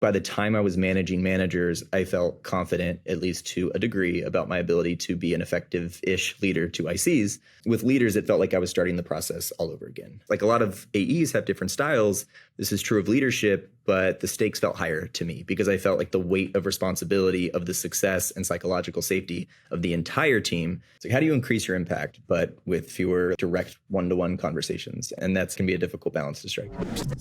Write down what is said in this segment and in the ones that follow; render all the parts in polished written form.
by the time I was managing managers, I felt confident, at least to a degree, about my ability to be an effective-ish leader to ICs. With leaders, it felt like I was starting the process all over again. Like a lot of AEs have different styles. This is true of leadership, but the stakes felt higher to me because I felt like the weight of responsibility of the success and psychological safety of the entire team. So how do you increase your impact, but with fewer direct one-to-one conversations? And that's going to be a difficult balance to strike.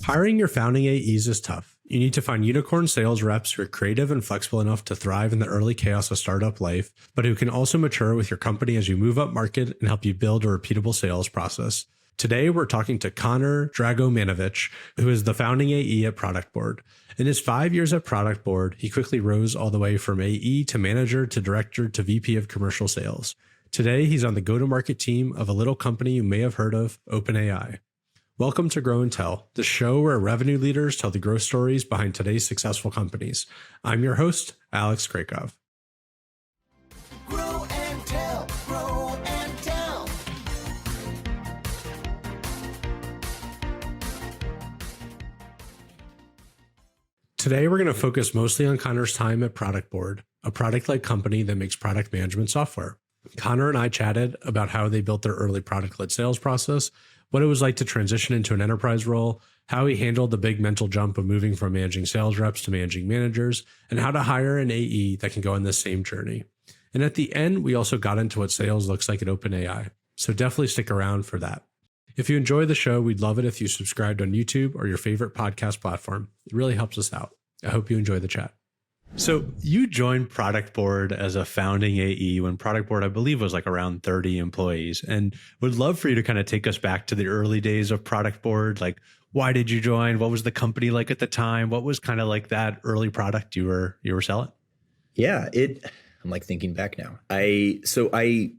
Hiring your founding AEs is tough. You need to find unicorn sales reps who are creative and flexible enough to thrive in the early chaos of startup life, but who can also mature with your company as you move up market and help you build a repeatable sales process. Today, we're talking to Conor Dragomanovich, who is the founding AE at Productboard. In his 5 years at Productboard, he quickly rose all the way from AE to manager to director to VP of commercial sales. Today, he's on the go-to-market team of a little company you may have heard of, OpenAI. Welcome to Grow and Tell, the show where revenue leaders tell the growth stories behind today's successful companies. I'm your host, Alex Krakov. Grow and tell, grow and tell. Today, we're going to focus mostly on Conor's time at Productboard, a product-led company that makes product management software. Conor and I chatted about how they built their early product-led sales process, what it was like to transition into an enterprise role, how he handled the big mental jump of moving from managing sales reps to managing managers, and how to hire an AE that can go on this same journey. And at the end, we also got into what sales looks like at OpenAI. So definitely stick around for that. If you enjoy the show, we'd love it if you subscribed on YouTube or your favorite podcast platform. It really helps us out. I hope you enjoy the chat. So you joined Productboard as a founding AE when Productboard, I believe, was like around 30 employees, and would love for you to kind of take us back to the early days of Productboard. Like, why did you join? What was the company like at the time? What was kind of like that early product you were selling? Yeah, I'm like thinking back now. I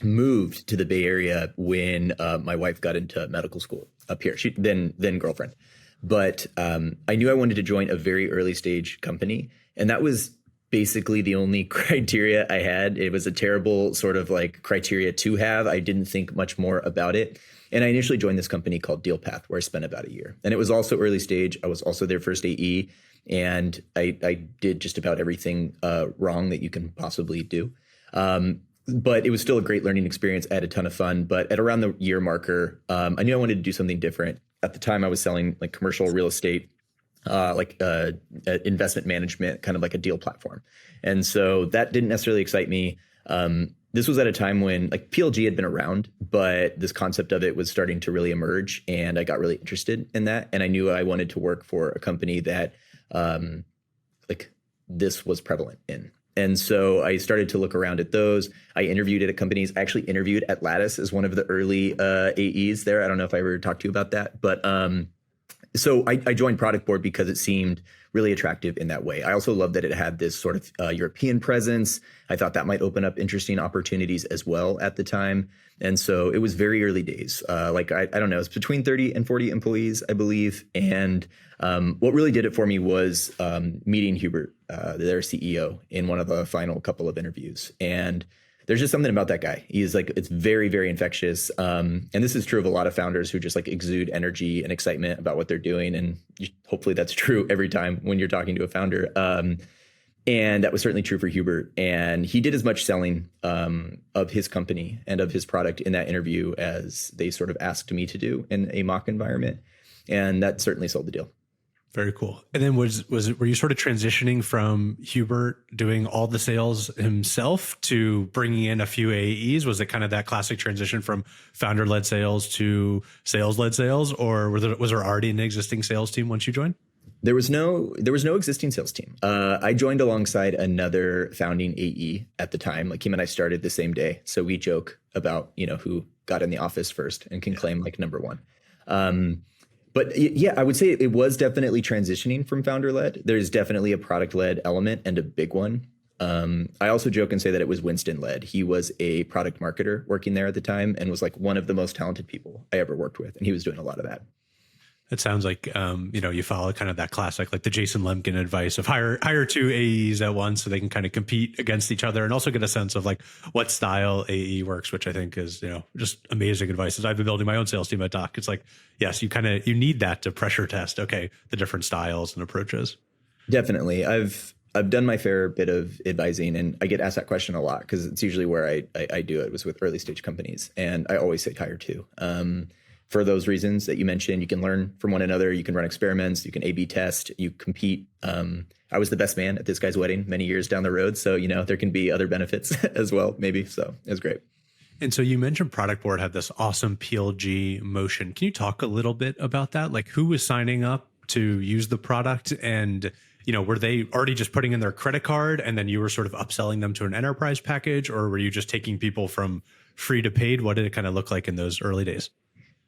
moved to the Bay Area when my wife got into medical school up here. She then girlfriend. But I knew I wanted to join a very early stage company. And that was basically the only criteria I had. It was a terrible sort of like criteria to have. I didn't think much more about it. And I initially joined this company called DealPath, where I spent about a year. And it was also early stage. I was also their first AE. And I did just about everything wrong that you can possibly do. But it was still a great learning experience. I had a ton of fun. But at around the year marker, I knew I wanted to do something different. At the time, I was selling like commercial real estate, investment management, kind of like a deal platform. And so that didn't necessarily excite me. This was at a time when like PLG had been around, but this concept of it was starting to really emerge. And I got really interested in that. And I knew I wanted to work for a company that like this was prevalent in. And so I started to look around at those. I interviewed at companies. I actually interviewed at Lattice as one of the early AEs there. I don't know if I ever talked to you about that. But so I joined Productboard because it seemed really attractive in that way. I also loved that it had this sort of European presence. I thought that might open up interesting opportunities as well at the time. And so it was very early days. I don't know, it's between 30 and 40 employees, I believe. And what really did it for me was meeting Hubert, their CEO, in one of the final couple of interviews. And there's just something about that guy. He's like, it's very, very infectious. And this is true of a lot of founders who just like exude energy and excitement about what they're doing. And hopefully that's true every time when you're talking to a founder. And that was certainly true for Hubert. And he did as much selling of his company and of his product in that interview as they sort of asked me to do in a mock environment. And that certainly sold the deal. Very cool. And then were you sort of transitioning from Hubert doing all the sales himself to bringing in a few AEs? Was it kind of that classic transition from founder-led sales to sales-led sales, or was there already an existing sales team once you joined? There was no existing sales team. I joined alongside another founding AE at the time. Like him and I started the same day, so we joke about who got in the office first and can claim like number one. But yeah, I would say it was definitely transitioning from founder-led. There's definitely a product-led element and a big one. I also joke and say that it was Winston-led. He was a product marketer working there at the time and was like one of the most talented people I ever worked with. And he was doing a lot of that. It sounds like, you follow kind of that classic, like the Jason Lemkin advice of hire two AEs at once so they can kind of compete against each other and also get a sense of like what style AE works, which I think is, just amazing advice. As I've been building my own sales team at Doc, it's like, yes, you need that to pressure test, okay, the different styles and approaches. Definitely. I've done my fair bit of advising, and I get asked that question a lot because it's usually where I do it was with early stage companies, and I always say hire two. For those reasons that you mentioned, you can learn from one another. You can run experiments. You can A/B test. You compete. I was the best man at this guy's wedding many years down the road, so there can be other benefits as well, maybe. So it was great. And so you mentioned Productboard had this awesome PLG motion. Can you talk a little bit about that? Like who was signing up to use the product, and were they already just putting in their credit card and then you were sort of upselling them to an enterprise package, or were you just taking people from free to paid? What did it kind of look like in those early days?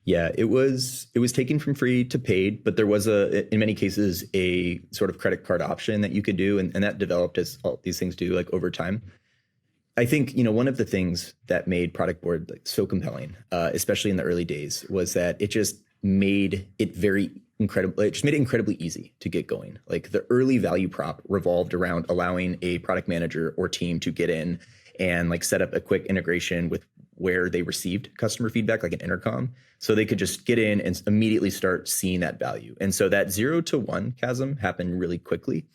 Yeah, it was taken from free to paid, but there was in many cases a sort of credit card option that you could do, and that developed as all these things do, like over time. I think one of the things that made Productboard so compelling, especially in the early days, was that it just made it incredibly easy to get going. Like the early value prop revolved around allowing a product manager or team to get in and like set up a quick integration with where they received customer feedback, like an intercom, so they could just get in and immediately start seeing that value. And so that 0 to 1 chasm happened really quickly.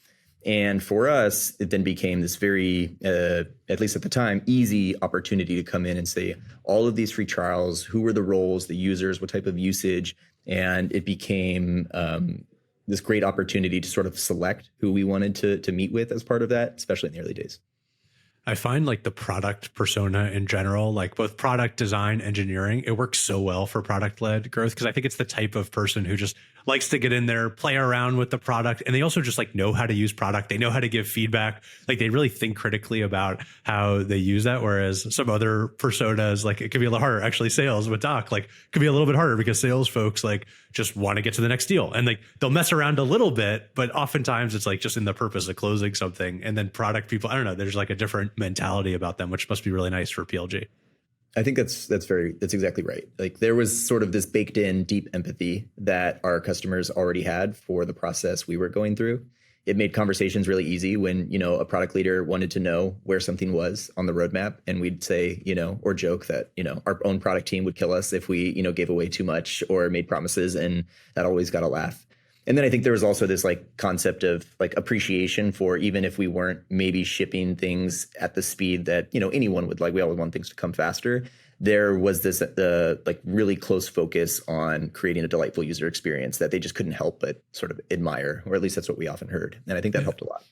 And for us, it then became this very, at least at the time, easy opportunity to come in and say all of these free trials, who were the roles, the users, what type of usage. And it became this great opportunity to sort of select who we wanted to meet with as part of that, especially in the early days. I find like the product persona in general, like both product design, engineering, it works so well for product-led growth because I think it's the type of person who just likes to get in there, play around with the product. And they also just like know how to use product. They know how to give feedback. Like they really think critically about how they use that. Whereas some other personas, like it could be a little harder. Actually, sales with Doc, like could be a little bit harder because sales folks like just want to get to the next deal. And like they'll mess around a little bit, but oftentimes it's like just in the purpose of closing something. And then product people, I don't know, there's like a different mentality about them, which must be really nice for PLG. I think that's exactly right. Like there was sort of this baked in deep empathy that our customers already had for the process we were going through. It made conversations really easy when, a product leader wanted to know where something was on the roadmap, and we'd say, or joke that, our own product team would kill us if we, gave away too much or made promises, and that always got a laugh. And then I think there was also this like concept of like appreciation for even if we weren't maybe shipping things at the speed that, anyone would like, we always want things to come faster. There was this like really close focus on creating a delightful user experience that they just couldn't help but sort of admire, or at least that's what we often heard. And I think that helped a lot.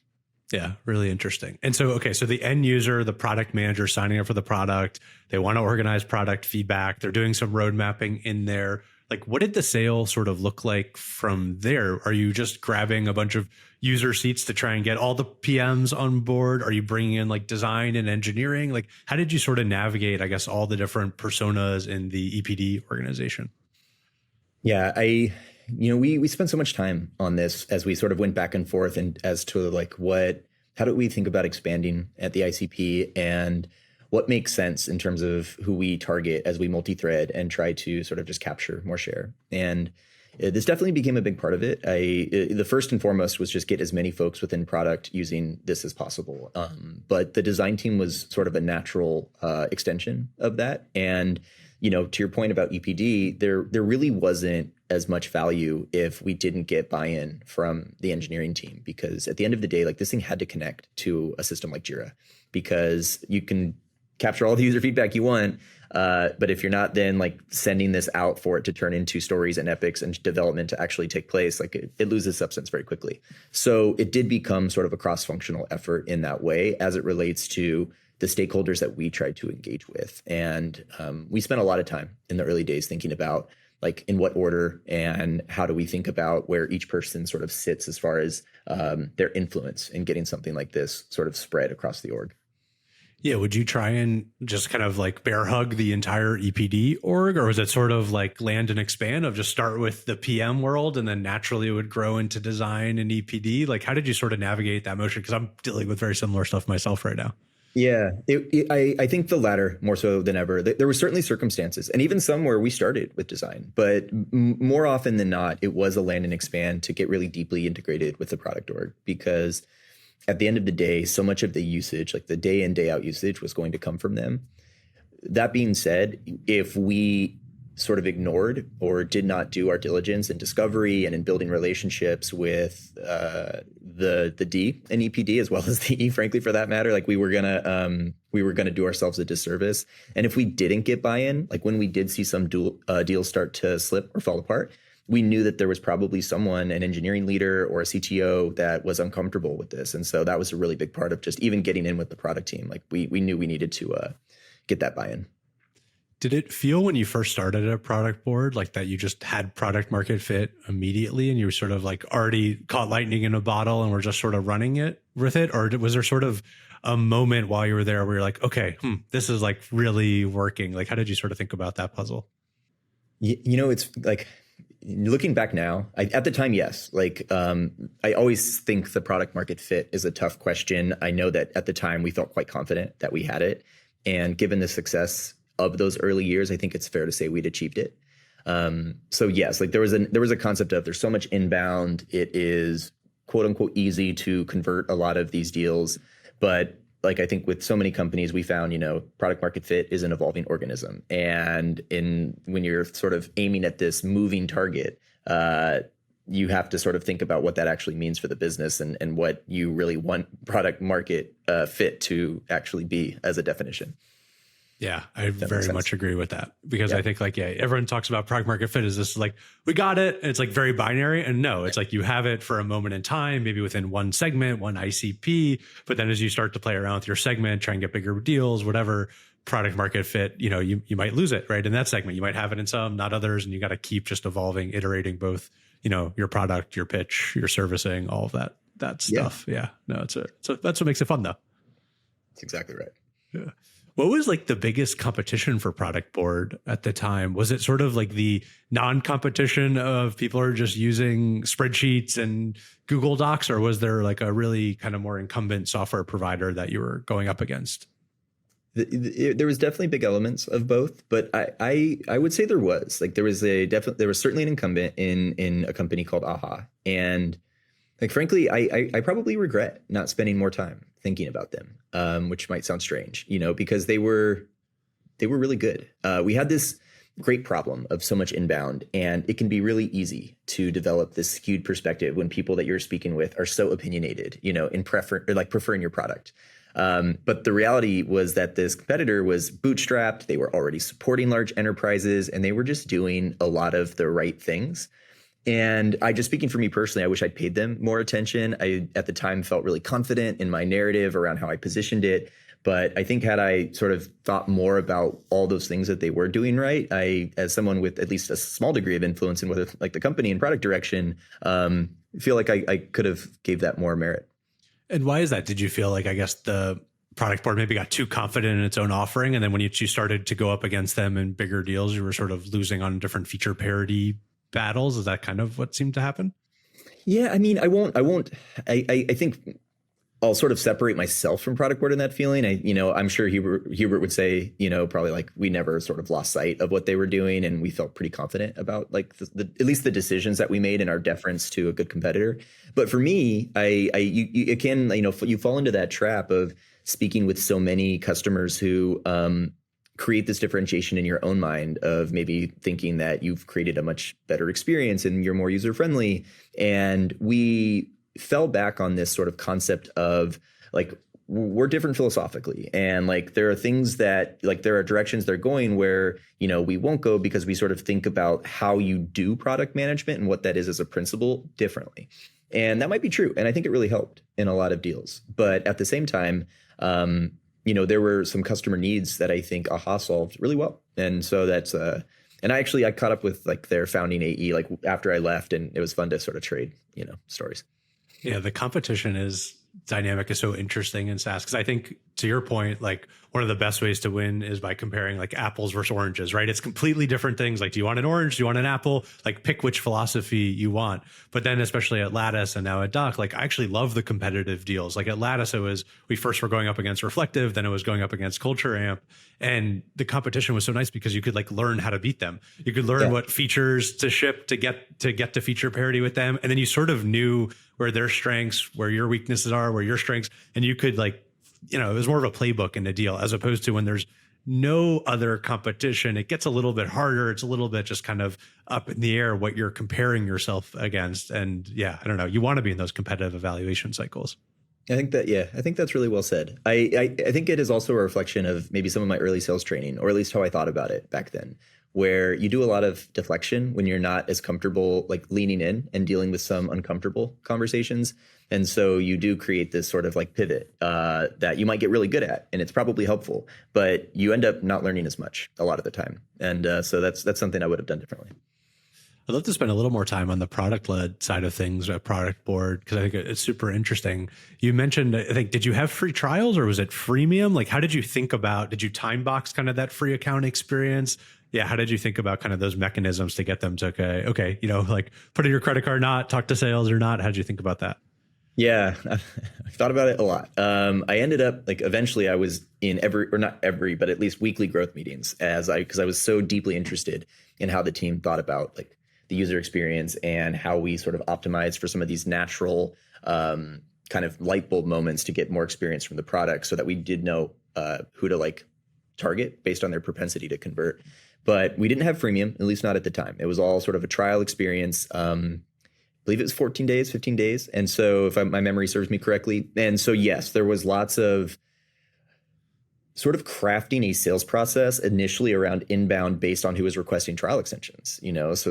Yeah, really interesting. And so, okay, so the end user, the product manager signing up for the product, they want to organize product feedback. They're doing some road mapping in there. Like, what did the sale sort of look like from there? Are you just grabbing a bunch of user seats to try and get all the PMs on board? Are you bringing in like design and engineering? Like, how did you sort of navigate, I guess, all the different personas in the EPD organization? Yeah, we spent so much time on this as we sort of went back and forth and as to like how do we think about expanding at the ICP and what makes sense in terms of who we target as we multi-thread and try to sort of just capture more share. And this definitely became a big part of it. The first and foremost was just get as many folks within product using this as possible. But the design team was sort of a natural extension of that. And, to your point about EPD, there really wasn't as much value if we didn't get buy-in from the engineering team, because at the end of the day, like this thing had to connect to a system like Jira, because you can capture all the user feedback you want. But if you're not then like sending this out for it to turn into stories and epics and development to actually take place, like it loses substance very quickly. So it did become sort of a cross-functional effort in that way as it relates to the stakeholders that we tried to engage with. And we spent a lot of time in the early days thinking about like in what order and how do we think about where each person sort of sits as far as their influence in getting something like this sort of spread across the org. Yeah. Would you try and just kind of like bear hug the entire EPD org, or was it sort of like land and expand of just start with the PM world and then naturally it would grow into design and EPD? Like, how did you sort of navigate that motion? Because I'm dealing with very similar stuff myself right now. Yeah, I think the latter more so than ever. There were certainly circumstances, and even some where we started with design, but more often than not, it was a land and expand to get really deeply integrated with the product org, because at the end of the day, so much of the usage, like the day in, day out usage, was going to come from them. That being said, if we sort of ignored or did not do our diligence in discovery and in building relationships with the D and EPD as well as the E, frankly, for that matter. Like we were gonna do ourselves a disservice. And if we didn't get buy-in, like when we did see some deals start to slip or fall apart, we knew that there was probably someone, an engineering leader or a CTO, that was uncomfortable with this. And so that was a really big part of just even getting in with the product team. Like we knew we needed to get that buy-in. Did it feel when you first started at Productboard like that you just had product market fit immediately and you were sort of like already caught lightning in a bottle and were just sort of running it with it? Or was there sort of a moment while you were there where you're like, okay, this is like really working? Like, how did you sort of think about that puzzle? You know, it's like, looking back now, at the time, yes. Like, I always think the product market fit is a tough question. I know that at the time we felt quite confident that we had it. And given the success of those early years, I think it's fair to say we'd achieved it. So yes, like there was a concept of there's so much inbound. It is quote unquote easy to convert a lot of these deals. But like I think with so many companies, we found, product market fit is an evolving organism. And when you're sort of aiming at this moving target, you have to sort of think about what that actually means for the business and what you really want product market fit to actually be as a definition. Yeah, I very much agree with that because I think everyone talks about product market fit is this like, we got it. And it's like very binary. And no, it's like you have it for a moment in time, maybe within one segment, one ICP. But then as you start to play around with your segment, try and get bigger deals, whatever product market fit, you might lose it right in that segment. You might have it in some, not others. And you got to keep just evolving, iterating both, your product, your pitch, your servicing, all of that stuff. Yeah. No, so that's what makes it fun though. That's exactly right. Yeah. What was like the biggest competition for Productboard at the time? Was it sort of like the non-competition of people are just using spreadsheets and Google Docs, or was there like a really kind of more incumbent software provider that you were going up against? There was definitely big elements of both, but I would say there was certainly an incumbent in a company called Aha, and like frankly, I probably regret not spending more time thinking about them, which might sound strange, because they were really good. We had this great problem of so much inbound, and it can be really easy to develop this skewed perspective when people that you're speaking with are so opinionated, in preferring your product. But the reality was that this competitor was bootstrapped. They were already supporting large enterprises, and they were just doing a lot of the right things. And speaking for me personally, I wish I'd paid them more attention. I, at the time, felt really confident in my narrative around how I positioned it. But I think had I sort of thought more about all those things that they were doing right, as someone with at least a small degree of influence in whether like the company and product direction, feel like I could have gave that more merit. And why is that? Did you feel like, I guess, the Productboard maybe got too confident in its own offering, and then when you started to go up against them in bigger deals, you were sort of losing on different feature parity battles? Is that kind of what seemed to happen? Yeah, I mean, I think I'll sort of separate myself from Productboard in that feeling. I'm sure Hubert would say, probably like we never sort of lost sight of what they were doing, and we felt pretty confident about like at least the decisions that we made and our deference to a good competitor. But for me, you fall into that trap of speaking with so many customers who create this differentiation in your own mind of maybe thinking that you've created a much better experience and you're more user friendly. And we fell back on this sort of concept of like, we're different philosophically. And like, there are things that like, there are directions they're going where, we won't go because we sort of think about how you do product management and what that is as a principle differently. And that might be true. And I think it really helped in a lot of deals. But at the same time, there were some customer needs that I think Aha solved really well. And so that's, and I caught up with like their founding AE, like after I left, and it was fun to sort of trade, stories. Yeah. The competition dynamic is so interesting in SaaS. Cause I think to your point, like one of the best ways to win is by comparing like apples versus oranges, right? It's completely different things. Like, do you want an orange? Do you want an apple? Like pick which philosophy you want. But then especially at Lattice and now at Doc, like I actually love the competitive deals. Like at Lattice, we first were going up against Reflective, then it was going up against Culture Amp. And the competition was so nice because you could like learn how to beat them. You could learn what features to ship to get to feature parity with them. And then you sort of knew where their strengths, where your weaknesses are, where your strengths, and you could like, it was more of a playbook in the deal as opposed to when there's no other competition, it gets a little bit harder. It's a little bit just kind of up in the air what you're comparing yourself against. And yeah, I don't know. You want to be in those competitive evaluation cycles. I think that, yeah, I think that's really well said. I think it is also a reflection of maybe some of my early sales training, or at least how I thought about it back then, where you do a lot of deflection when you're not as comfortable, like leaning in and dealing with some uncomfortable conversations. And so you do create this sort of like pivot that you might get really good at, and it's probably helpful, but you end up not learning as much a lot of the time. And so that's something I would have done differently. I'd love to spend a little more time on the product-led side of things at Productboard, because I think it's super interesting. You mentioned, I think, did you have free trials or was it freemium? Like, how did you think about, did you time box kind of that free account experience? Yeah, how did you think about kind of those mechanisms to get them to, okay, like put in your credit card, not talk to sales or not? How did you think about that? Yeah, I thought about it a lot. I ended up like eventually I was in not every, but at least weekly growth meetings because I was so deeply interested in how the team thought about like the user experience and how we sort of optimize for some of these natural kind of light bulb moments to get more experience from the product, so that we did know who to like target based on their propensity to convert. But we didn't have freemium, at least not at the time. It was all sort of a trial experience. I believe it was 14 days, 15 days. And so if my memory serves me correctly. And so, yes, there was lots of sort of crafting a sales process initially around inbound based on who was requesting trial extensions,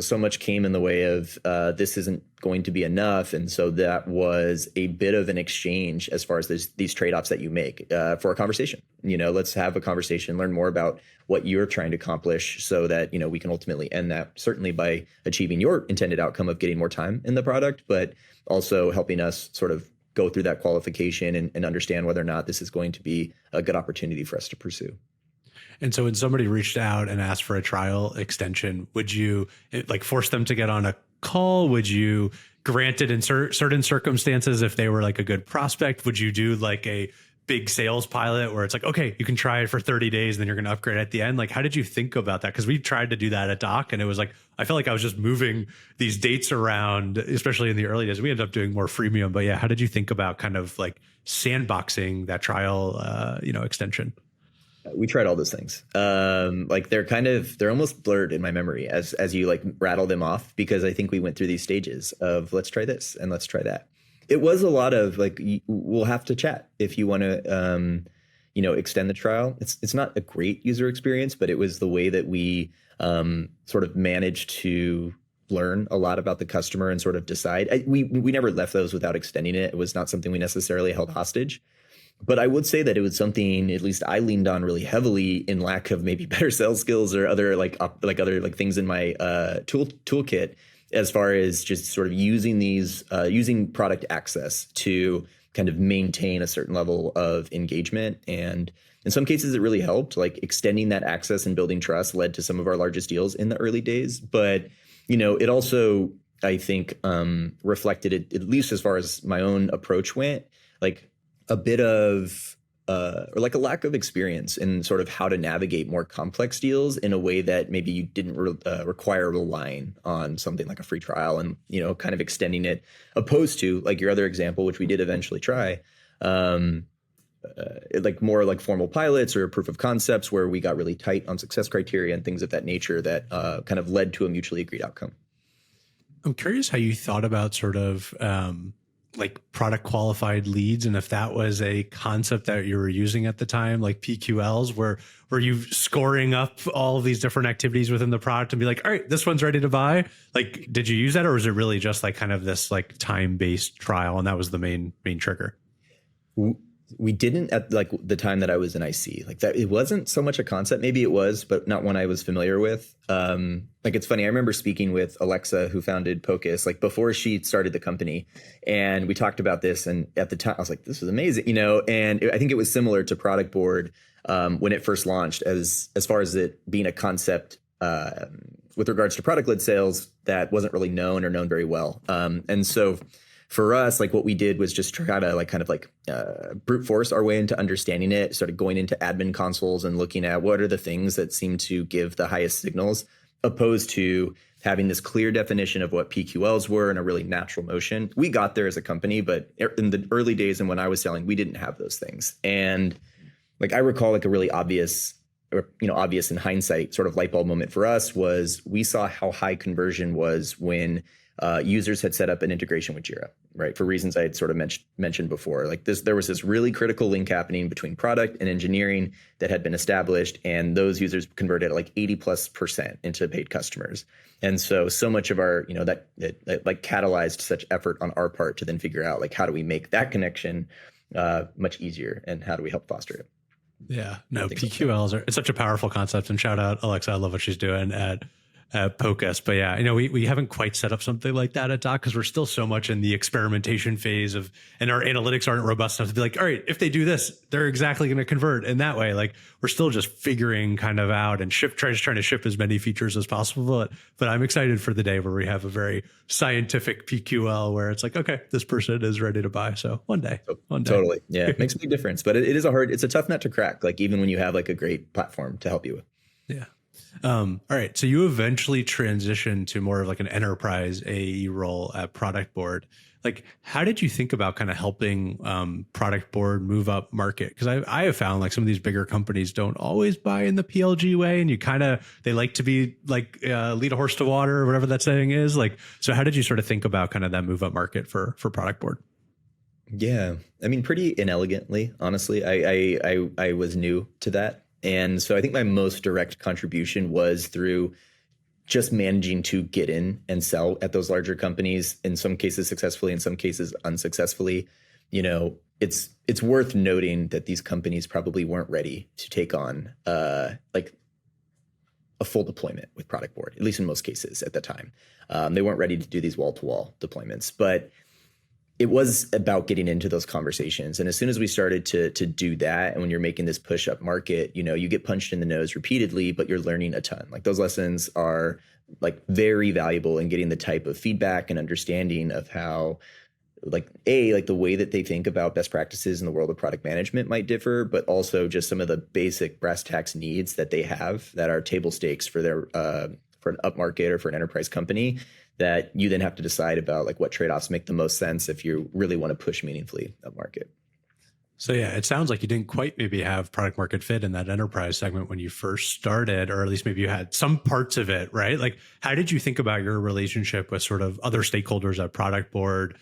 so much came in the way of this isn't going to be enough. And so that was a bit of an exchange as far as these trade-offs that you make for a conversation. Let's have a conversation, learn more about what you're trying to accomplish so that, we can ultimately end that certainly by achieving your intended outcome of getting more time in the product, but also helping us sort of go through that qualification and understand whether or not this is going to be a good opportunity for us to pursue. And so when somebody reached out and asked for a trial extension, would you like force them to get on a call? Would you grant it in certain circumstances if they were like a good prospect? Would you do like a big sales pilot where it's like, okay, you can try it for 30 days and then you're going to upgrade at the end? Like, how did you think about that? Because we tried to do that at Doc and it was like, I felt like I was just moving these dates around, especially in the early days. We ended up doing more freemium, but yeah, how did you think about kind of like sandboxing that trial, extension? We tried all those things. Like they're almost blurred in my memory as you like rattle them off, because I think we went through these stages of let's try this and let's try that. It was a lot of like, we'll have to chat if you want to, extend the trial. It's not a great user experience, but it was the way that we sort of managed to learn a lot about the customer and sort of decide. We never left those without extending it. It was not something we necessarily held hostage. But I would say that it was something at least I leaned on really heavily in lack of maybe better sales skills or other other things in my toolkit, as far as just sort of using product access to kind of maintain a certain level of engagement. And in some cases, it really helped. Like extending that access and building trust led to some of our largest deals in the early days. But, it also, I think, reflected it, at least as far as my own approach went, like a bit of or like a lack of experience in sort of how to navigate more complex deals in a way that maybe you didn't require relying on something like a free trial and, kind of extending it, opposed to like your other example, which we did eventually try, like more like formal pilots or proof of concepts where we got really tight on success criteria and things of that nature that kind of led to a mutually agreed outcome. I'm curious how you thought about sort of like product qualified leads, and if that was a concept that you were using at the time, like PQLs, were you scoring up all of these different activities within the product and be like, all right, this one's ready to buy? Like, did you use that, or was it really just like kind of this like time-based trial and that was the main trigger? We didn't at like the time that I was in IC, like that. It wasn't so much a concept. Maybe it was, but not one I was familiar with. Like it's funny. I remember speaking with Alexa, who founded Pocus, like before she started the company, and we talked about this. And at the time, I was like, "This is amazing," And I think it was similar to Productboard when it first launched, as far as it being a concept with regards to product-led sales that wasn't really known or known very well. And so for us, like what we did was just try to like kind of like brute force our way into understanding it, started going into admin consoles and looking at what are the things that seem to give the highest signals, opposed to having this clear definition of what PQLs were and a really natural motion. We got there as a company, but in the early days and when I was selling, we didn't have those things. And like I recall like a really obvious obvious in hindsight sort of light bulb moment for us was we saw how high conversion was when users had set up an integration with Jira, right? For reasons I had sort of mentioned before, like there was this really critical link happening between product and engineering that had been established, and those users converted at like 80+% into paid customers. And so much of our, that like catalyzed such effort on our part to then figure out like, how do we make that connection much easier, and how do we help foster it? Yeah, no, PQLs it's such a powerful concept, and shout out Alexa. I love what she's doing at Pocus. But yeah, we haven't quite set up something like that at Doc because we're still so much in the experimentation phase and our analytics aren't robust enough to be like, all right, if they do this, they're exactly going to convert in that way. Like we're still just figuring kind of out and trying to ship as many features as possible. But I'm excited for the day where we have a very scientific PQL where it's like, okay, this person is ready to buy. So one day. Totally. Yeah. It makes a big difference, but it's a tough nut to crack. Like even when you have like a great platform to help you with. Yeah. All right. So you eventually transitioned to more of like an enterprise AE role at Productboard. Like, how did you think about kind of helping Productboard move up market? Because I have found like some of these bigger companies don't always buy in the PLG way, and they like to be like lead a horse to water or whatever that saying is. Like, so how did you sort of think about kind of that move up market for Productboard? Yeah, I mean, pretty inelegantly, honestly. I was new to that. And so I think my most direct contribution was through just managing to get in and sell at those larger companies, in some cases successfully, in some cases unsuccessfully. It's worth noting that these companies probably weren't ready to take on like a full deployment with Productboard, at least in most cases at the time. They weren't ready to do these wall-to-wall deployments, but it was about getting into those conversations. And as soon as we started to do that, and when you're making this push up market, you get punched in the nose repeatedly, but you're learning a ton. Like those lessons are like very valuable in getting the type of feedback and understanding of how like the way that they think about best practices in the world of product management might differ, but also just some of the basic brass tacks needs that they have that are table stakes for their for an upmarket or for an enterprise company, that you then have to decide about like what trade-offs make the most sense if you really want to push meaningfully upmarket. So yeah, it sounds like you didn't quite maybe have product market fit in that enterprise segment when you first started, or at least maybe you had some parts of it, right? Like, how did you think about your relationship with sort of other stakeholders at Productboard,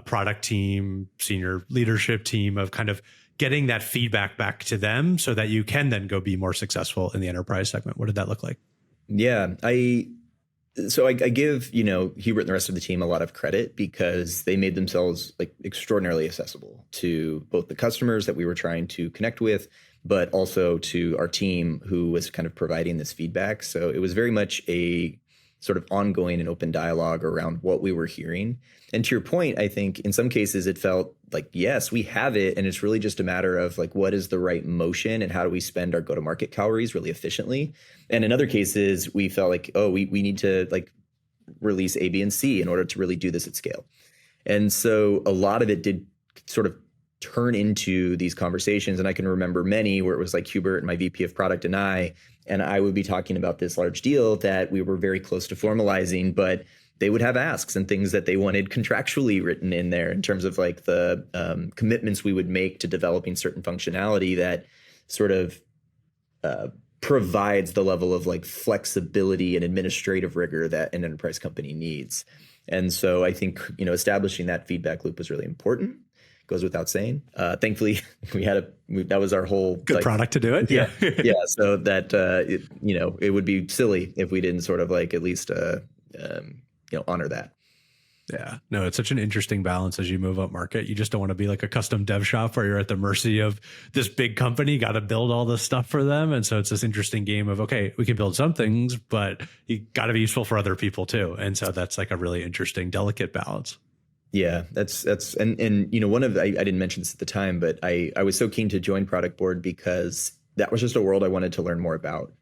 product team, senior leadership team, of kind of getting that feedback back to them so that you can then go be more successful in the enterprise segment? What did that look like? Yeah, I give, Hubert and the rest of the team a lot of credit because they made themselves like extraordinarily accessible to both the customers that we were trying to connect with, but also to our team who was kind of providing this feedback. So it was very much a sort of ongoing and open dialogue around what we were hearing. And to your point, I think in some cases it felt like, yes, we have it. And it's really just a matter of like, what is the right motion and how do we spend our go-to-market calories really efficiently? And in other cases, we felt like, oh, we need to like release A, B, and C in order to really do this at scale. And so a lot of it did sort of turn into these conversations. And I can remember many where it was like Hubert and my VP of product and I would be talking about this large deal that we were very close to formalizing, but they would have asks and things that they wanted contractually written in there in terms of like the commitments we would make to developing certain functionality that sort of provides the level of like flexibility and administrative rigor that an enterprise company needs. And so I think, establishing that feedback loop was really important. Goes without saying. Thankfully, that was our whole good product to do it. Yeah. Yeah. So that, it would be silly if we didn't sort of like at least, honor that. Yeah, no, it's such an interesting balance as you move up market. You just don't want to be like a custom dev shop where you're at the mercy of this big company, got to build all this stuff for them. And so it's this interesting game of, okay, we can build some things, but you got to be useful for other people too. And so that's like a really interesting, delicate balance. Yeah, that's and I didn't mention this at the time, but I was so keen to join Productboard because that was just a world I wanted to learn more about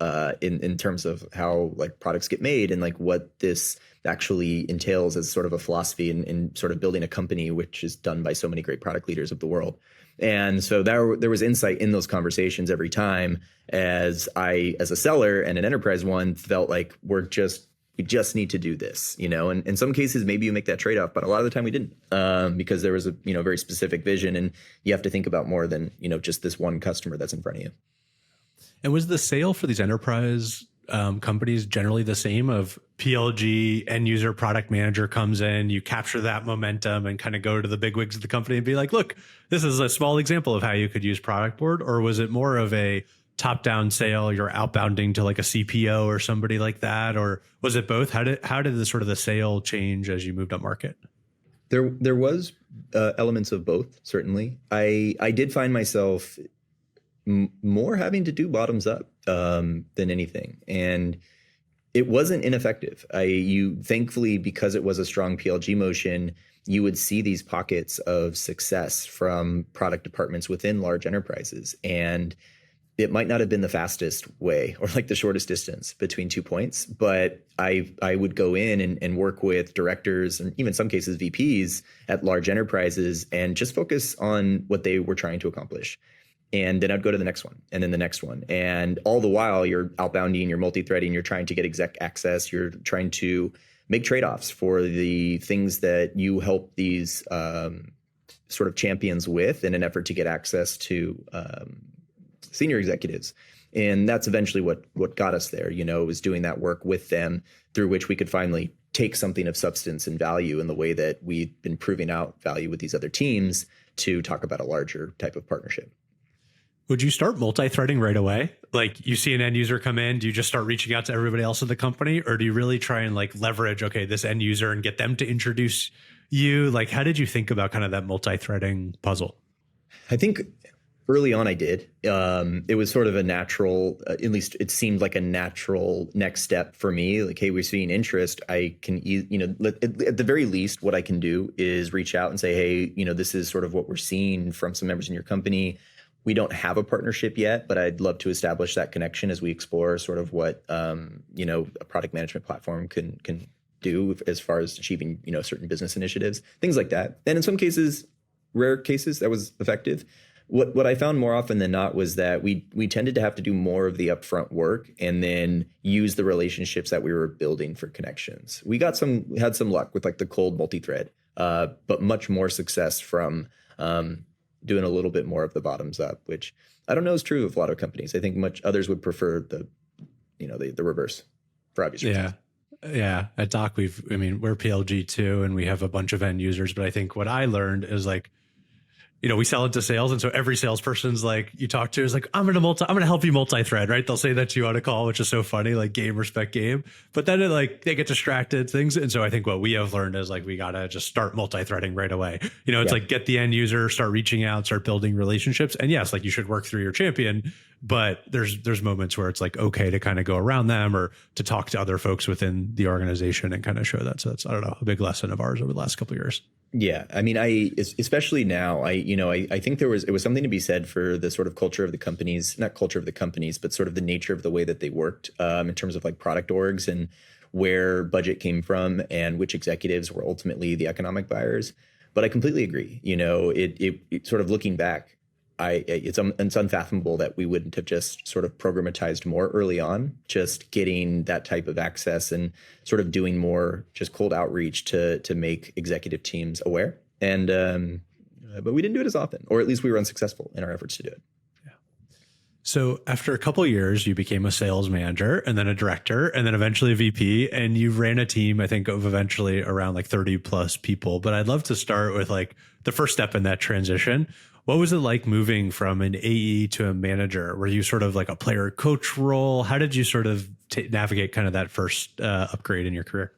in terms of how like products get made and like what this actually entails as sort of a philosophy in sort of building a company, which is done by so many great product leaders of the world. And so there was insight in those conversations every time as I, as a seller and an enterprise one, felt like we just need to do this, and in some cases, maybe you make that trade-off, but a lot of the time we didn't because there was a, very specific vision and you have to think about more than, just this one customer that's in front of you. And was the sale for these enterprise companies generally the same of PLG, end user product manager comes in, you capture that momentum and kind of go to the big wigs of the company and be like, look, this is a small example of how you could use Productboard? Or was it more of a top-down sale, you're outbounding to like a CPO or somebody like that? Or was it both? How did the sort of the sale change as you moved up market? There was elements of both, certainly. I did find myself more having to do bottoms up than anything, and it wasn't ineffective. You thankfully, because it was a strong PLG motion, you would see these pockets of success from product departments within large enterprises, and it might not have been the fastest way or like the shortest distance between 2 points, but I would go in and work with directors and even some cases VPs at large enterprises and just focus on what they were trying to accomplish. And then I'd go to the next one and then the next one. And all the while you're outbounding, you're multi-threading, you're trying to get exec access, you're trying to make trade-offs for the things that you help these sort of champions with in an effort to get access to senior executives. And that's eventually what got us there, was doing that work with them through which we could finally take something of substance and value in the way that we've been proving out value with these other teams to talk about a larger type of partnership. Would you start multi-threading right away? Like you see an end user come in, do you just start reaching out to everybody else in the company? Or do you really try and like leverage, okay, this end user and get them to introduce you? Like, how did you think about kind of that multi-threading puzzle? I think early on I did. It was sort of a natural, at least it seemed like a natural next step for me. Like, hey, we're seeing interest. I can, at the very least, what I can do is reach out and say, hey, this is sort of what we're seeing from some members in your company. We don't have a partnership yet, but I'd love to establish that connection as we explore sort of what a product management platform can do as far as achieving certain business initiatives, things like that. And in some cases, rare cases, that was effective. What I found more often than not was that we tended to have to do more of the upfront work and then use the relationships that we were building for connections. We had some luck with like the cold multi-thread, but much more success from doing a little bit more of the bottoms up, which I don't know is true of a lot of companies. I think others would prefer the reverse for obvious reasons. Yeah. At Doc, we're PLG too, and we have a bunch of end users. But I think what I learned is like, we sell into sales. And so every salesperson's like you talk to is like, I'm going to help you multi-thread, right? They'll say that to you on a call, which is so funny, like game, respect game. But then they get distracted things. And so I think what we have learned is like, we got to just start multi-threading right away. It's like get the end user, start reaching out, start building relationships. And yes, like you should work through your champion, but there's moments where it's like, okay to kind of go around them or to talk to other folks within the organization and kind of show that. So that's, I don't know, a big lesson of ours over the last couple of years. Yeah. I mean, especially now, I think it was something to be said for the sort of culture of the companies, not culture of the companies, but sort of the nature of the way that they worked in terms of like product orgs and where budget came from and which executives were ultimately the economic buyers. But I completely agree. It sort of looking back, it's unfathomable that we wouldn't have just sort of programmatized more early on, just getting that type of access and sort of doing more just cold outreach to make executive teams aware. And but we didn't do it as often, or at least we were unsuccessful in our efforts to do it. Yeah. So after a couple of years, you became a sales manager and then a director and then eventually a VP, and you ran a team, I think, of eventually around like 30 plus people. But I'd love to start with like the first step in that transition. What was it like moving from an AE to a manager? Were you sort of like a player coach role? How did you sort of navigate kind of that first upgrade in your career?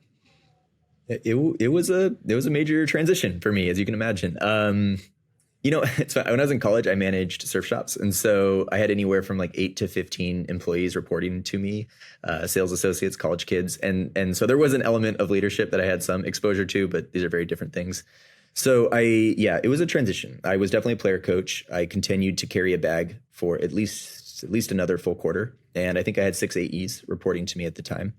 It was a major transition for me, as you can imagine. When I was in college, I managed surf shops. And so I had anywhere from like 8 to 15 employees reporting to me, sales associates, college kids. And so there was an element of leadership that I had some exposure to, but these are very different things. So it was a transition. I was definitely a player coach. I continued to carry a bag for at least another full quarter. And I think I had 6 AEs reporting to me at the time.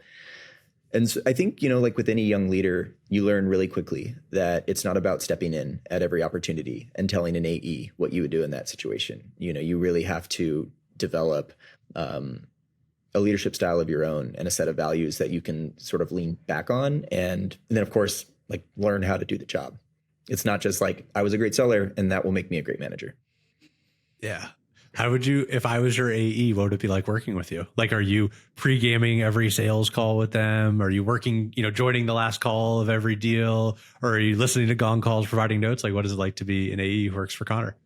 And so I think, like with any young leader, you learn really quickly that it's not about stepping in at every opportunity and telling an AE what you would do in that situation. You really have to develop a leadership style of your own and a set of values that you can sort of lean back on. And then, of course, like learn how to do the job. It's not just like I was a great seller and that will make me a great manager. Yeah. How would you, if I was your AE, what would it be like working with you? Like, are you pre-gaming every sales call with them? Are you working, joining the last call of every deal? Or are you listening to gong calls, providing notes? Like, what is it like to be an AE who works for Conor?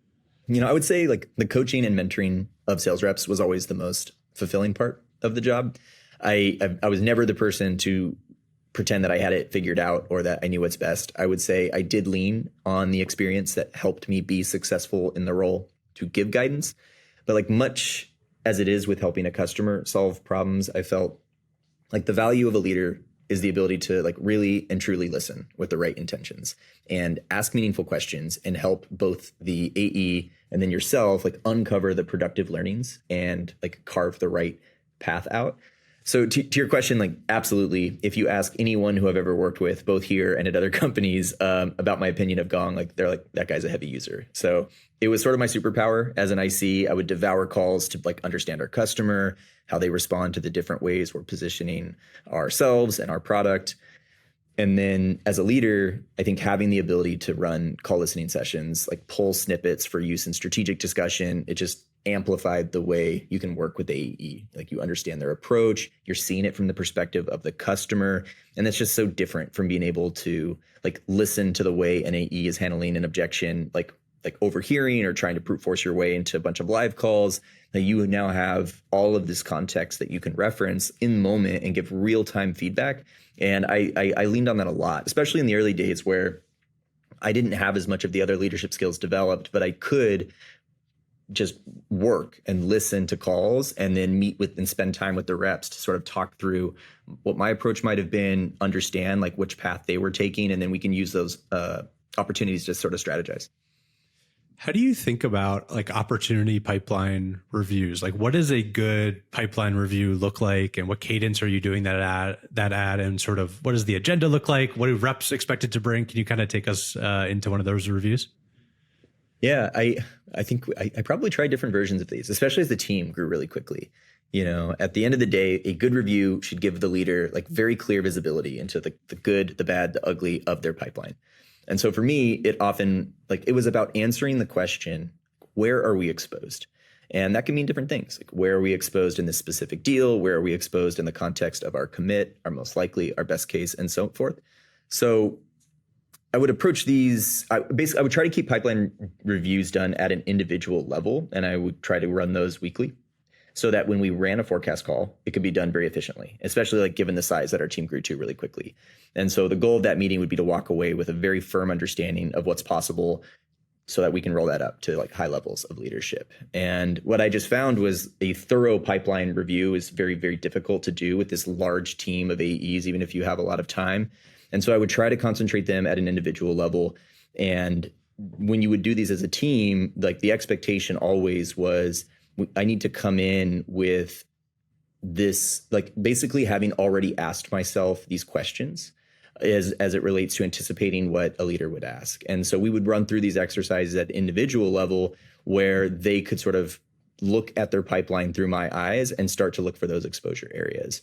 I would say like the coaching and mentoring of sales reps was always the most fulfilling part of the job. I was never the person to pretend that I had it figured out or that I knew what's best. I would say I did lean on the experience that helped me be successful in the role to give guidance. But like much as it is with helping a customer solve problems, I felt like the value of a leader is the ability to like really and truly listen with the right intentions and ask meaningful questions and help both the AE and then yourself like uncover the productive learnings and like carve the right path out. So to your question, like absolutely, if you ask anyone who I've ever worked with, both here and at other companies, about my opinion of Gong, like they're like, that guy's a heavy user. So it was sort of my superpower as an IC. I would devour calls to like understand our customer, how they respond to the different ways we're positioning ourselves and our product. And then as a leader, I think having the ability to run call listening sessions, like pull snippets for use in strategic discussion, it just amplified the way you can work with AE. Like you understand their approach, you're seeing it from the perspective of the customer. And that's just so different from being able to like listen to the way an AE is handling an objection, like overhearing or trying to brute force your way into a bunch of live calls. That you now have all of this context that you can reference in the moment and give real-time feedback. And I leaned on that a lot, especially in the early days where I didn't have as much of the other leadership skills developed, but I could just work and listen to calls and then meet with and spend time with the reps to sort of talk through what my approach might have been, understand like which path they were taking, and then we can use those opportunities to sort of strategize. How do you think about like opportunity pipeline reviews? Like what does a good pipeline review look like, and what cadence are you doing that at, and sort of what does the agenda look like? What are reps expected to bring? Can you kind of take us into one of those reviews? Yeah, I think I probably tried different versions of these, especially as the team grew really quickly. At the end of the day, a good review should give the leader like very clear visibility into the good, the bad, the ugly of their pipeline. And so for me, it often like it was about answering the question, where are we exposed? And that can mean different things. Like where are we exposed in this specific deal? Where are we exposed in the context of our commit, our most likely, our best case, and so forth. So I would approach these, I would try to keep pipeline reviews done at an individual level, and I would try to run those weekly so that when we ran a forecast call, it could be done very efficiently, especially like given the size that our team grew to really quickly. And so the goal of that meeting would be to walk away with a very firm understanding of what's possible so that we can roll that up to like high levels of leadership. And what I just found was a thorough pipeline review is very, very difficult to do with this large team of AEs, even if you have a lot of time. And so I would try to concentrate them at an individual level. And when you would do these as a team, like the expectation always was, I need to come in with this, like basically having already asked myself these questions as it relates to anticipating what a leader would ask. And so we would run through these exercises at individual level where they could sort of look at their pipeline through my eyes and start to look for those exposure areas.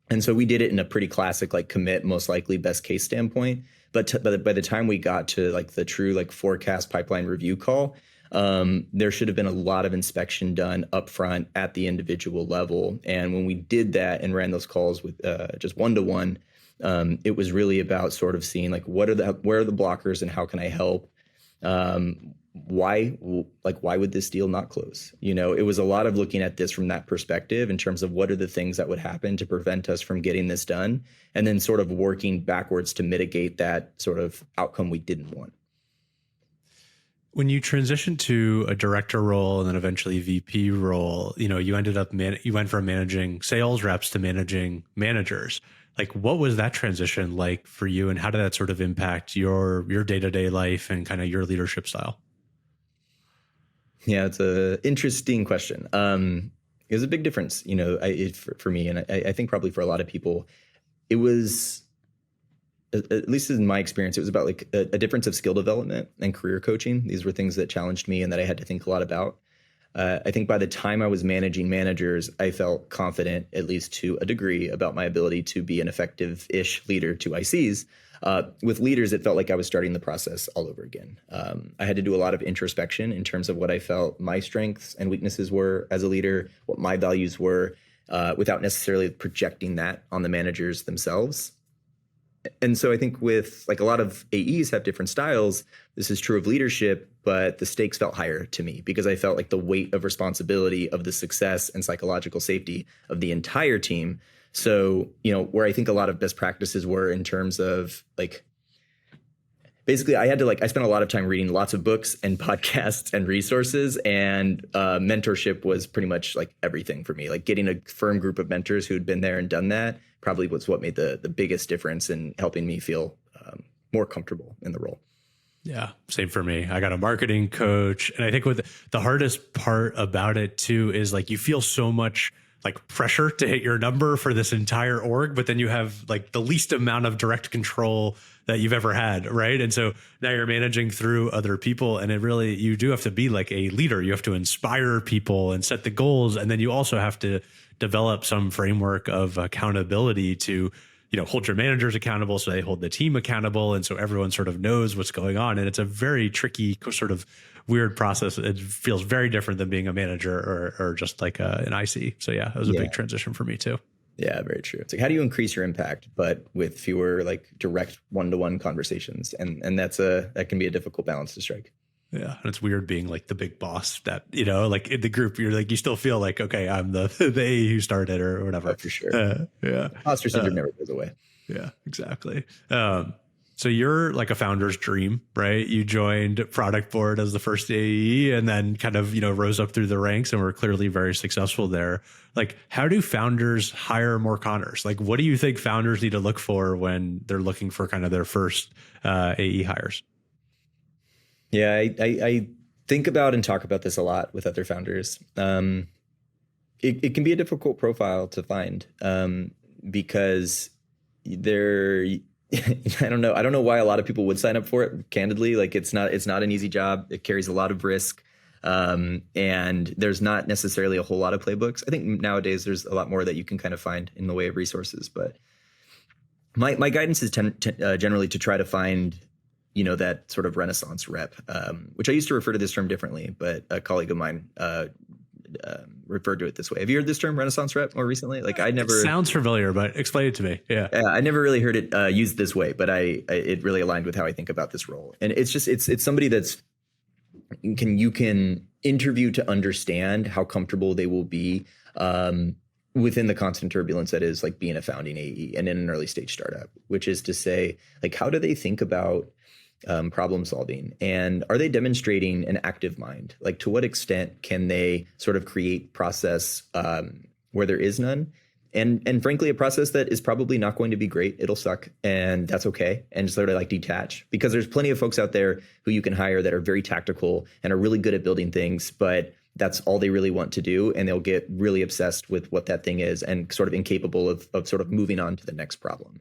And so we did it in a pretty classic, like commit, most likely best case standpoint. But by the time we got to like the true like forecast pipeline review call, there should have been a lot of inspection done upfront at the individual level. And when we did that and ran those calls with just one-to-one, it was really about sort of seeing like where are the blockers and how can I help? Why would this deal not close? It was a lot of looking at this from that perspective in terms of what are the things that would happen to prevent us from getting this done, and then sort of working backwards to mitigate that sort of outcome we didn't want. When you transitioned to a director role and then eventually VP role, you ended up you went from managing sales reps to managing managers. Like, what was that transition like for you, and how did that sort of impact your day-to-day life and kind of your leadership style? Yeah, it's an interesting question. It was a big difference, for me, and I think probably for a lot of people, it was, at least in my experience, it was about like a difference of skill development and career coaching. These were things that challenged me and that I had to think a lot about. I think by the time I was managing managers, I felt confident, at least to a degree, about my ability to be an effective-ish leader to ICs. With leaders, it felt like I was starting the process all over again. I had to do a lot of introspection in terms of what I felt my strengths and weaknesses were as a leader, what my values were, without necessarily projecting that on the managers themselves. And so I think with like a lot of AEs have different styles, this is true of leadership, but the stakes felt higher to me because I felt like the weight of responsibility of the success and psychological safety of the entire team. So, where I think a lot of best practices were in terms of like, basically I spent a lot of time reading lots of books and podcasts and resources, and mentorship was pretty much like everything for me. Like getting a firm group of mentors who'd been there and done that probably was what made the biggest difference in helping me feel more comfortable in the role. Yeah, same for me. I got a marketing coach. And I think what the hardest part about it too is like you feel so much like pressure to hit your number for this entire org, but then you have like the least amount of direct control that you've ever had, right? And so now you're managing through other people, and you do have to be like a leader. You have to inspire people and set the goals, and then you also have to develop some framework of accountability to hold your managers accountable so they hold the team accountable, and so everyone sort of knows what's going on. And it's a very tricky sort of weird process. It feels very different than being a manager or just like an IC. So yeah, it was a big transition for me too. Yeah, very true. It's like, how do you increase your impact, but with fewer like direct one-to-one conversations? And that can be a difficult balance to strike. Yeah. And it's weird being like the big boss that, like in the group, you're like, you still feel like, okay, I'm the AE who started or whatever. Oh, for sure. Yeah. Imposter syndrome never goes away. Yeah, exactly. So you're like a founder's dream, right? You joined Productboard as the first AE and then kind of, rose up through the ranks and were clearly very successful there. Like, how do founders hire more Conors? Like, what do you think founders need to look for when they're looking for kind of their first AE hires? Yeah, I think about and talk about this a lot with other founders. It can be a difficult profile to find because I don't know why a lot of people would sign up for it. Candidly, like it's not an easy job. It carries a lot of risk, and there's not necessarily a whole lot of playbooks. I think nowadays there's a lot more that you can kind of find in the way of resources. But my guidance is generally to try to find that sort of Renaissance rep, which I used to refer to this term differently, but a colleague of mine referred to it this way. Have you heard this term Renaissance rep more recently? Like it sounds familiar, but explain it to me. Yeah. I never really heard it used this way, but it really aligned with how I think about this role. And it's just, it's somebody you can interview to understand how comfortable they will be within the constant turbulence that is like being a founding AE and in an early stage startup, which is to say, like, how do they think about problem solving, and are they demonstrating an active mind? Like, to what extent can they sort of create process where there is none, and frankly a process that is probably not going to be great. It'll suck, and that's okay, and sort of like detach, because there's plenty of folks out there who you can hire that are very tactical and are really good at building things, but that's all they really want to do, and they'll get really obsessed with what that thing is and sort of incapable of sort of moving on to the next problem.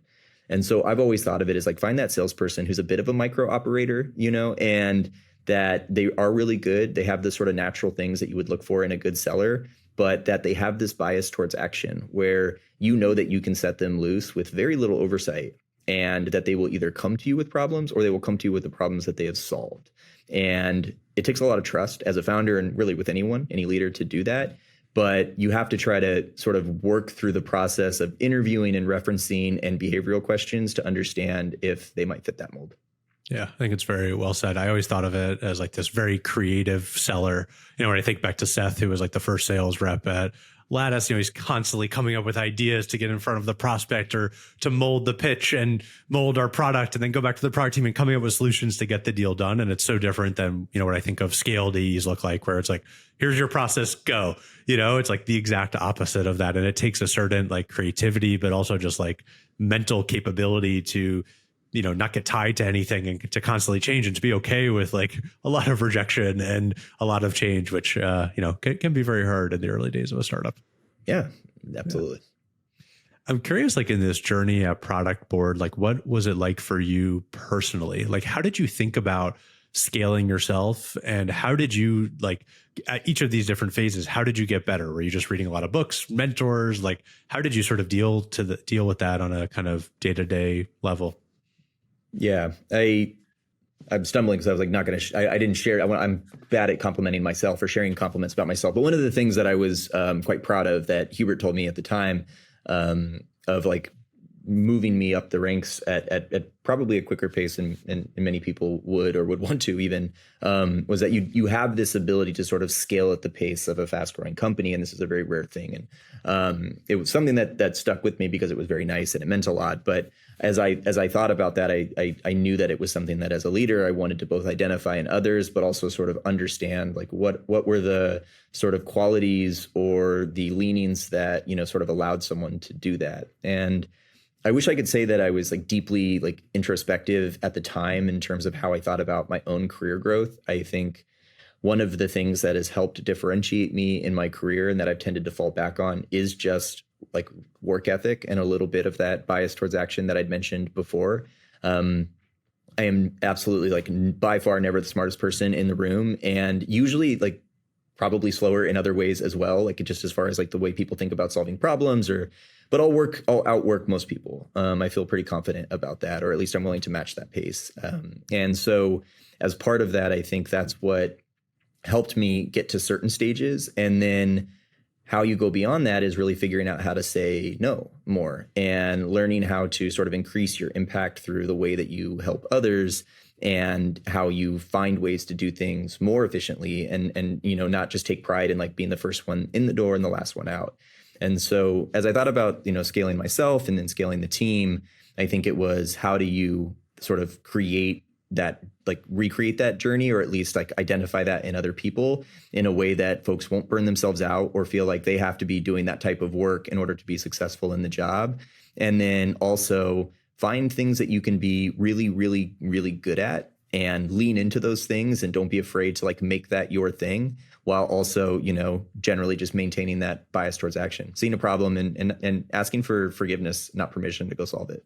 And so I've always thought of it as like, find that salesperson who's a bit of a micro operator, and that they are really good. They have the sort of natural things that you would look for in a good seller, but that they have this bias towards action where that you can set them loose with very little oversight, and that they will either come to you with problems or they will come to you with the problems that they have solved. And it takes a lot of trust as a founder, and really with any leader, to do that. But you have to try to sort of work through the process of interviewing and referencing and behavioral questions to understand if they might fit that mold. Yeah, I think it's very well said. I always thought of it as like this very creative seller. When I think back to Seth, who was like the first sales rep at Lattice, he's constantly coming up with ideas to get in front of the prospect or to mold the pitch and mold our product, and then go back to the product team and coming up with solutions to get the deal done. And it's so different than, what I think of scaled AEs look like, where it's like, here's your process, go. It's like the exact opposite of that. And it takes a certain like creativity, but also just like mental capability to, not get tied to anything and to constantly change and to be okay with like a lot of rejection and a lot of change, which, can be very hard in the early days of a startup. Yeah, absolutely. Yeah. I'm curious, like in this journey at Productboard, like what was it like for you personally? Like, how did you think about scaling yourself, and how did you, like, at each of these different phases, how did you get better? Were you just reading a lot of books, mentors? Like, how did you sort of deal with that on a kind of day-to-day level? Yeah, I'm stumbling because I was like not going to. I didn't share. I'm bad at complimenting myself or sharing compliments about myself. But one of the things that I was quite proud of that Hubert told me at the time, of like moving me up the ranks at probably a quicker pace than many people would or would want to even, was that you have this ability to sort of scale at the pace of a fast growing company, and this is a very rare thing. And it was something that stuck with me because it was very nice and it meant a lot. But as I thought about that, I knew that it was something that as a leader I wanted to both identify in others, but also sort of understand like what were the sort of qualities or the leanings that sort of allowed someone to do that. And I wish I could say that I was like deeply like introspective at the time in terms of how I thought about my own career growth. I think one of the things that has helped differentiate me in my career and that I've tended to fall back on is just like work ethic and a little bit of that bias towards action that I'd mentioned before. I am absolutely like by far never the smartest person in the room, and usually like probably slower in other ways as well. Like just as far as like the way people think about solving problems but I'll outwork most people. I feel pretty confident about that, or at least I'm willing to match that pace. And so as part of that, I think that's what helped me get to certain stages. And then how you go beyond that is really figuring out how to say no more and learning how to sort of increase your impact through the way that you help others and how you find ways to do things more efficiently and not just take pride in like being the first one in the door and the last one out. And so as I thought about, scaling myself and then scaling the team, I think it was how do you sort of create that, like recreate that journey, or at least like identify that in other people in a way that folks won't burn themselves out or feel like they have to be doing that type of work in order to be successful in the job. And then also find things that you can be really, really, really good at and lean into those things, and don't be afraid to like make that your thing, while also, generally just maintaining that bias towards action, seeing a problem and asking for forgiveness, not permission, to go solve it.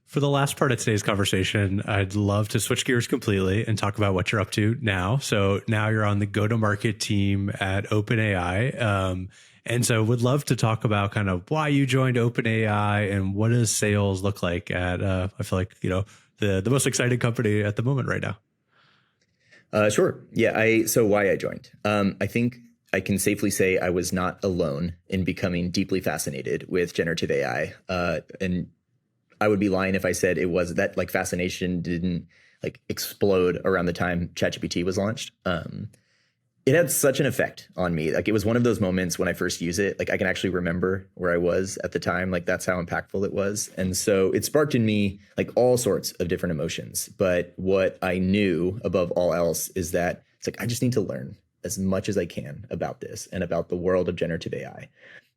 For the last part of today's conversation, I'd love to switch gears completely and talk about what you're up to now. So now you're on the go-to-market team at OpenAI. And so would love to talk about kind of why you joined OpenAI and what does sales look like at, I feel like, the most exciting company at the moment right now. Sure. Yeah. So why I joined, I think I can safely say I was not alone in becoming deeply fascinated with generative AI. And I would be lying if I said it was that like fascination didn't like explode around the time ChatGPT was launched. It had such an effect on me. Like it was one of those moments when I first used it, like I can actually remember where I was at the time. Like that's how impactful it was. And so it sparked in me like all sorts of different emotions. But what I knew above all else is that it's like, I just need to learn as much as I can about this and about the world of generative AI.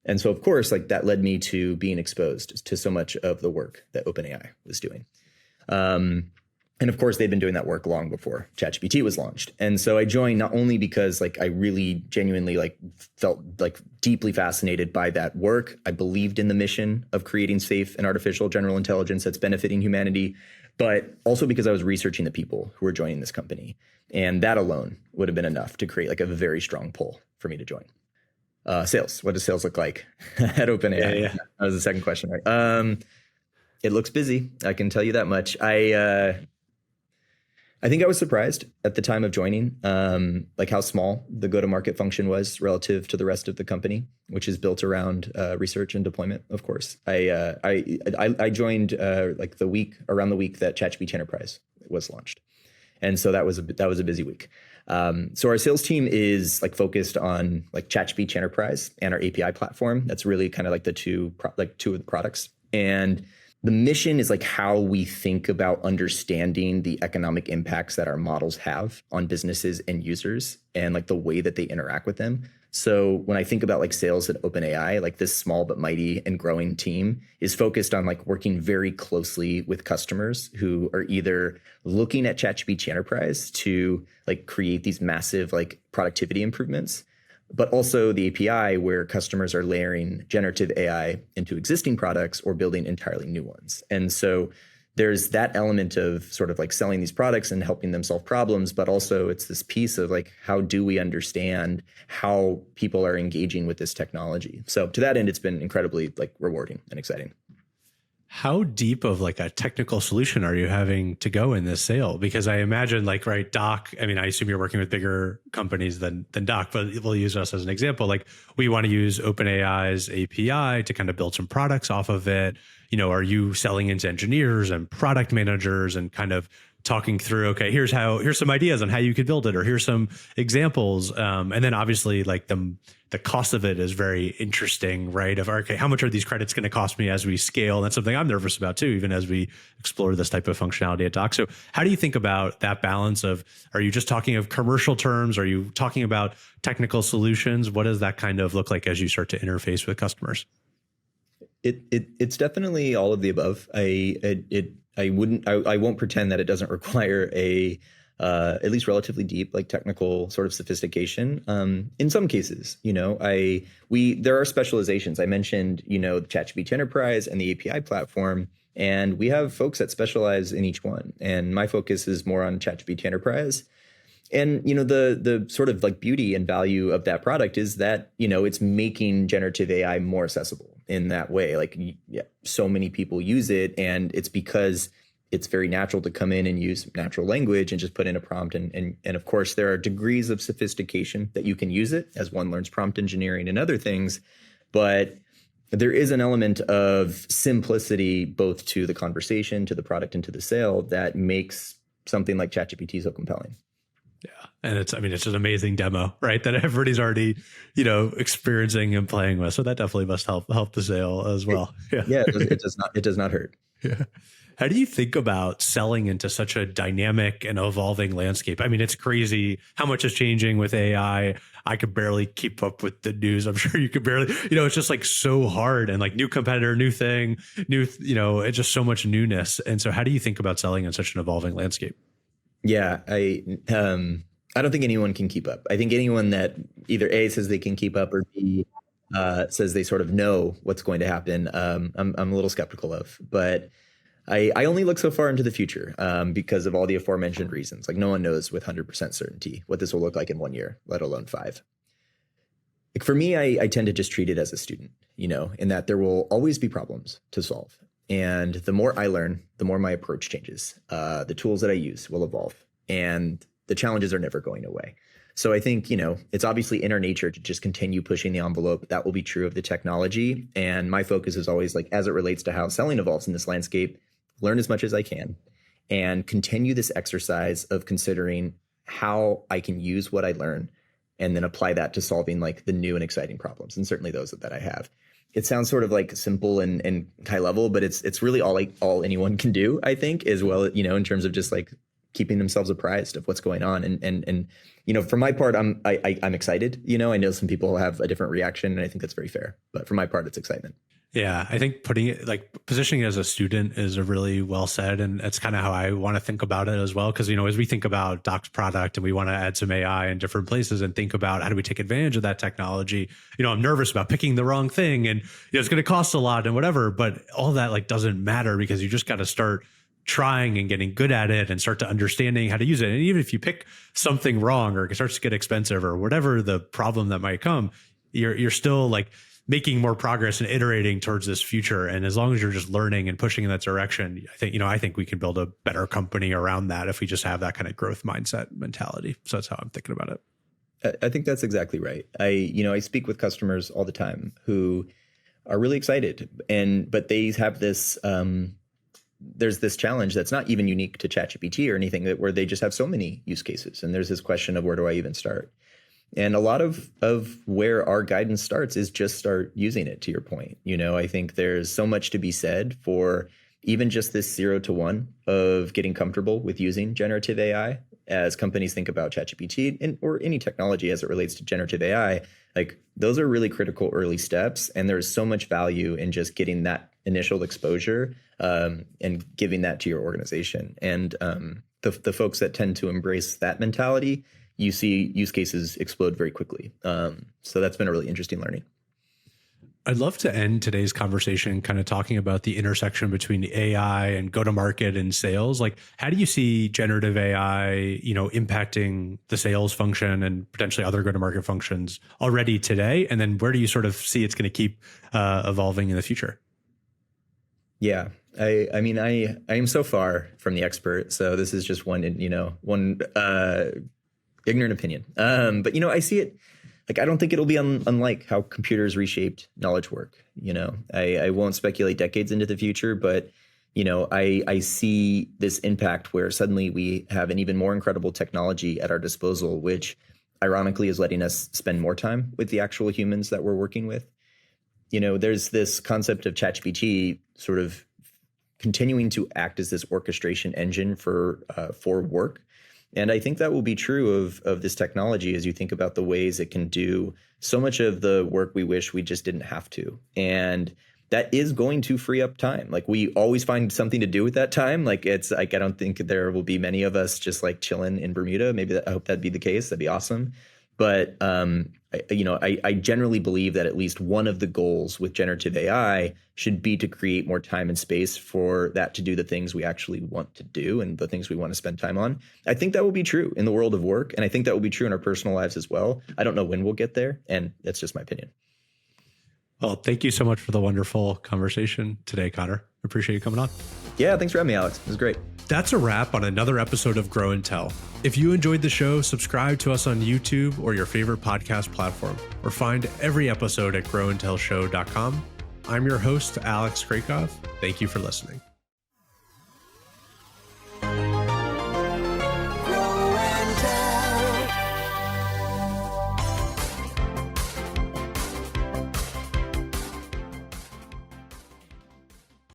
And so, of course, like that led me to being exposed to so much of the work that OpenAI was doing. And of course, they've been doing that work long before ChatGPT was launched. And so I joined not only because like I really genuinely like felt like deeply fascinated by that work. I believed in the mission of creating safe and artificial general intelligence that's benefiting humanity, but also because I was researching the people who were joining this company. And that alone would have been enough to create like a very strong pull for me to join. Sales. What does sales look like at OpenAI? Yeah. That was the second question, right? It looks busy. I can tell you that much. I think I was surprised at the time of joining, like how small the go-to-market function was relative to the rest of the company, which is built around research and deployment. Of course, I joined like around the week that ChatGPT Enterprise was launched, and so that was a busy week. So our sales team is like focused on like ChatGPT Enterprise and our API platform. That's really kind of like two of the products. And the mission is like how we think about understanding the economic impacts that our models have on businesses and users and like the way that they interact with them. So when I think about like sales at OpenAI, like this small but mighty and growing team is focused on like working very closely with customers who are either looking at ChatGPT Enterprise to like create these massive like productivity improvements, but also the API where customers are layering generative AI into existing products or building entirely new ones. And so there's that element of sort of like selling these products and helping them solve problems, but also it's this piece of like, how do we understand how people are engaging with this technology? So to that end, it's been incredibly like rewarding and exciting. How deep of like a technical solution are you having to go in this sale? Because I imagine like, right, Doc, I mean, I assume you're working with bigger companies than Doc, but we'll use us as an example. Like we want to use OpenAI's API to kind of build some products off of it. You know, are you selling into engineers and product managers and kind of talking through, okay, here's some ideas on how you could build it, or here's some examples. And then obviously like the cost of it is very interesting, right? Of, okay, how much are these credits going to cost me as we scale? And that's something I'm nervous about too, even as we explore this type of functionality at Doc. So how do you think about that balance of, are you just talking of commercial terms? Are you talking about technical solutions? What does that kind of look like as you start to interface with customers? It's definitely all of the above. I won't pretend that it doesn't require a at least relatively deep, like technical sort of sophistication. In some cases, you know, there are specializations. I mentioned, you know, the ChatGPT Enterprise and the API platform, and we have folks that specialize in each one. And my focus is more on ChatGPT Enterprise. And, you know, the sort of like beauty and value of that product is that, you know, it's making generative AI more accessible in that way. Like, yeah, so many people use it, and it's because it's very natural to come in and use natural language and just put in a prompt. And of course, there are degrees of sophistication that you can use it as one learns prompt engineering and other things. But there is an element of simplicity, both to the conversation, to the product, and to the sale, that makes something like ChatGPT so compelling. Yeah. And it's an amazing demo, right? That everybody's already, you know, experiencing and playing with. So that definitely must help the sale as well. Yeah. It does not hurt. Yeah. How do you think about selling into such a dynamic and evolving landscape? I mean, it's crazy how much is changing with AI. I could barely keep up with the news. I'm sure you could barely, you know, it's just like so hard, and like new competitor, new thing, you know, it's just so much newness. And so how do you think about selling in such an evolving landscape? Yeah, I don't think anyone can keep up. I think anyone that either A, says they can keep up, or B, says they sort of know what's going to happen, I'm a little skeptical of. But I only look so far into the future because of all the aforementioned reasons. Like, no one knows with 100% certainty what this will look like in 1 year, let alone 5. Like, for me, I tend to just treat it as a student, you know, in that there will always be problems to solve. And the more I learn, the more my approach changes. The tools that I use will evolve, and the challenges are never going away. So I think, you know, it's obviously in our nature to just continue pushing the envelope. That will be true of the technology. And my focus is always, like, as it relates to how selling evolves in this landscape, learn as much as I can and continue this exercise of considering how I can use what I learn and then apply that to solving like the new and exciting problems. And certainly those that I have. It sounds sort of like simple and high level, but it's really all anyone can do, I think, as well, you know, in terms of just like keeping themselves apprised of what's going on. And you know, for my part, I'm excited. You know, I know some people have a different reaction, and I think that's very fair. But for my part, it's excitement. Yeah, I think positioning it as a student is a really well said. And that's kind of how I want to think about it as well. Because, you know, as we think about Doc's product and we want to add some AI in different places and think about how do we take advantage of that technology, you know, I'm nervous about picking the wrong thing, and, you know, it's going to cost a lot and whatever. But all that like doesn't matter, because you just got to start trying and getting good at it and start to understanding how to use it. And even if you pick something wrong or it starts to get expensive or whatever the problem that might come, you're still like making more progress and iterating towards this future. And as long as you're just learning and pushing in that direction, I think we can build a better company around that if we just have that kind of growth mindset mentality. So that's how I'm thinking about it. I think that's exactly right. I speak with customers all the time who are really excited, but they have this, there's this challenge that's not even unique to ChatGPT or anything, where they just have so many use cases. And there's this question of, where do I even start? And a lot of where our guidance starts is just start using it, to your point. You know, I think there's so much to be said for even just this 0 to 1 of getting comfortable with using generative AI. As companies think about ChatGPT or any technology as it relates to generative AI, like, those are really critical early steps. And there's so much value in just getting that initial exposure and giving that to your organization. And the folks that tend to embrace that mentality, you see use cases explode very quickly. So that's been a really interesting learning. I'd love to end today's conversation kind of talking about the intersection between the AI and go-to-market and sales. Like, how do you see generative AI, you know, impacting the sales function and potentially other go-to-market functions already today? And then where do you sort of see it's going to keep evolving in the future? Yeah, I mean, I am so far from the expert, so this is just one ignorant opinion. But I see it like, I don't think it'll be unlike how computers reshaped knowledge work. I won't speculate decades into the future, but I see this impact where suddenly we have an even more incredible technology at our disposal, which ironically is letting us spend more time with the actual humans that we're working with. There's this concept of ChatGPT sort of continuing to act as this orchestration engine for work. And I think that will be true of this technology as you think about the ways it can do so much of the work we wish we just didn't have to. And that is going to free up time. Like, we always find something to do with that time. Like, it's like, I don't think there will be many of us just like chilling in Bermuda. Maybe I hope that'd be the case. That'd be awesome. But I generally believe that at least one of the goals with generative AI should be to create more time and space for that to do the things we actually want to do and the things we want to spend time on. I think that will be true in the world of work, and I think that will be true in our personal lives as well. I don't know when we'll get there, and that's just my opinion. Well, thank you so much for the wonderful conversation today, Conor. Appreciate you coming on. Yeah, thanks for having me, Alex. It was great. That's a wrap on another episode of Grow and Tell. If you enjoyed the show, subscribe to us on YouTube or your favorite podcast platform, or find every episode at growandtellshow.com. I'm your host, Alex Krakoff. Thank you for listening.